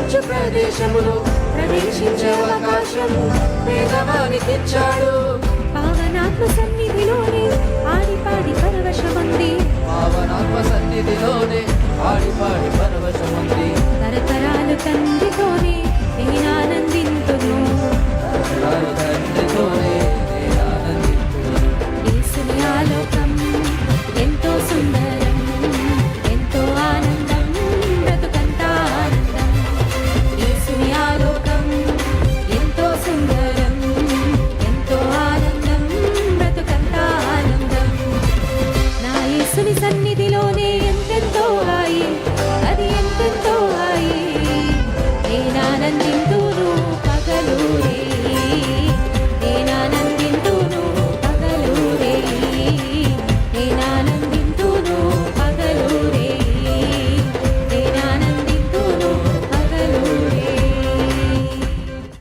మంచు ప్రదేశములో ప్రవేశించే అవకాశము పేదవానికిచ్చాడు. పావనాత్మ సన్నిధిలోనే ఆడి పాడి పరవశమంది. పావనాత్మ సన్నిధిలోనే ఆడి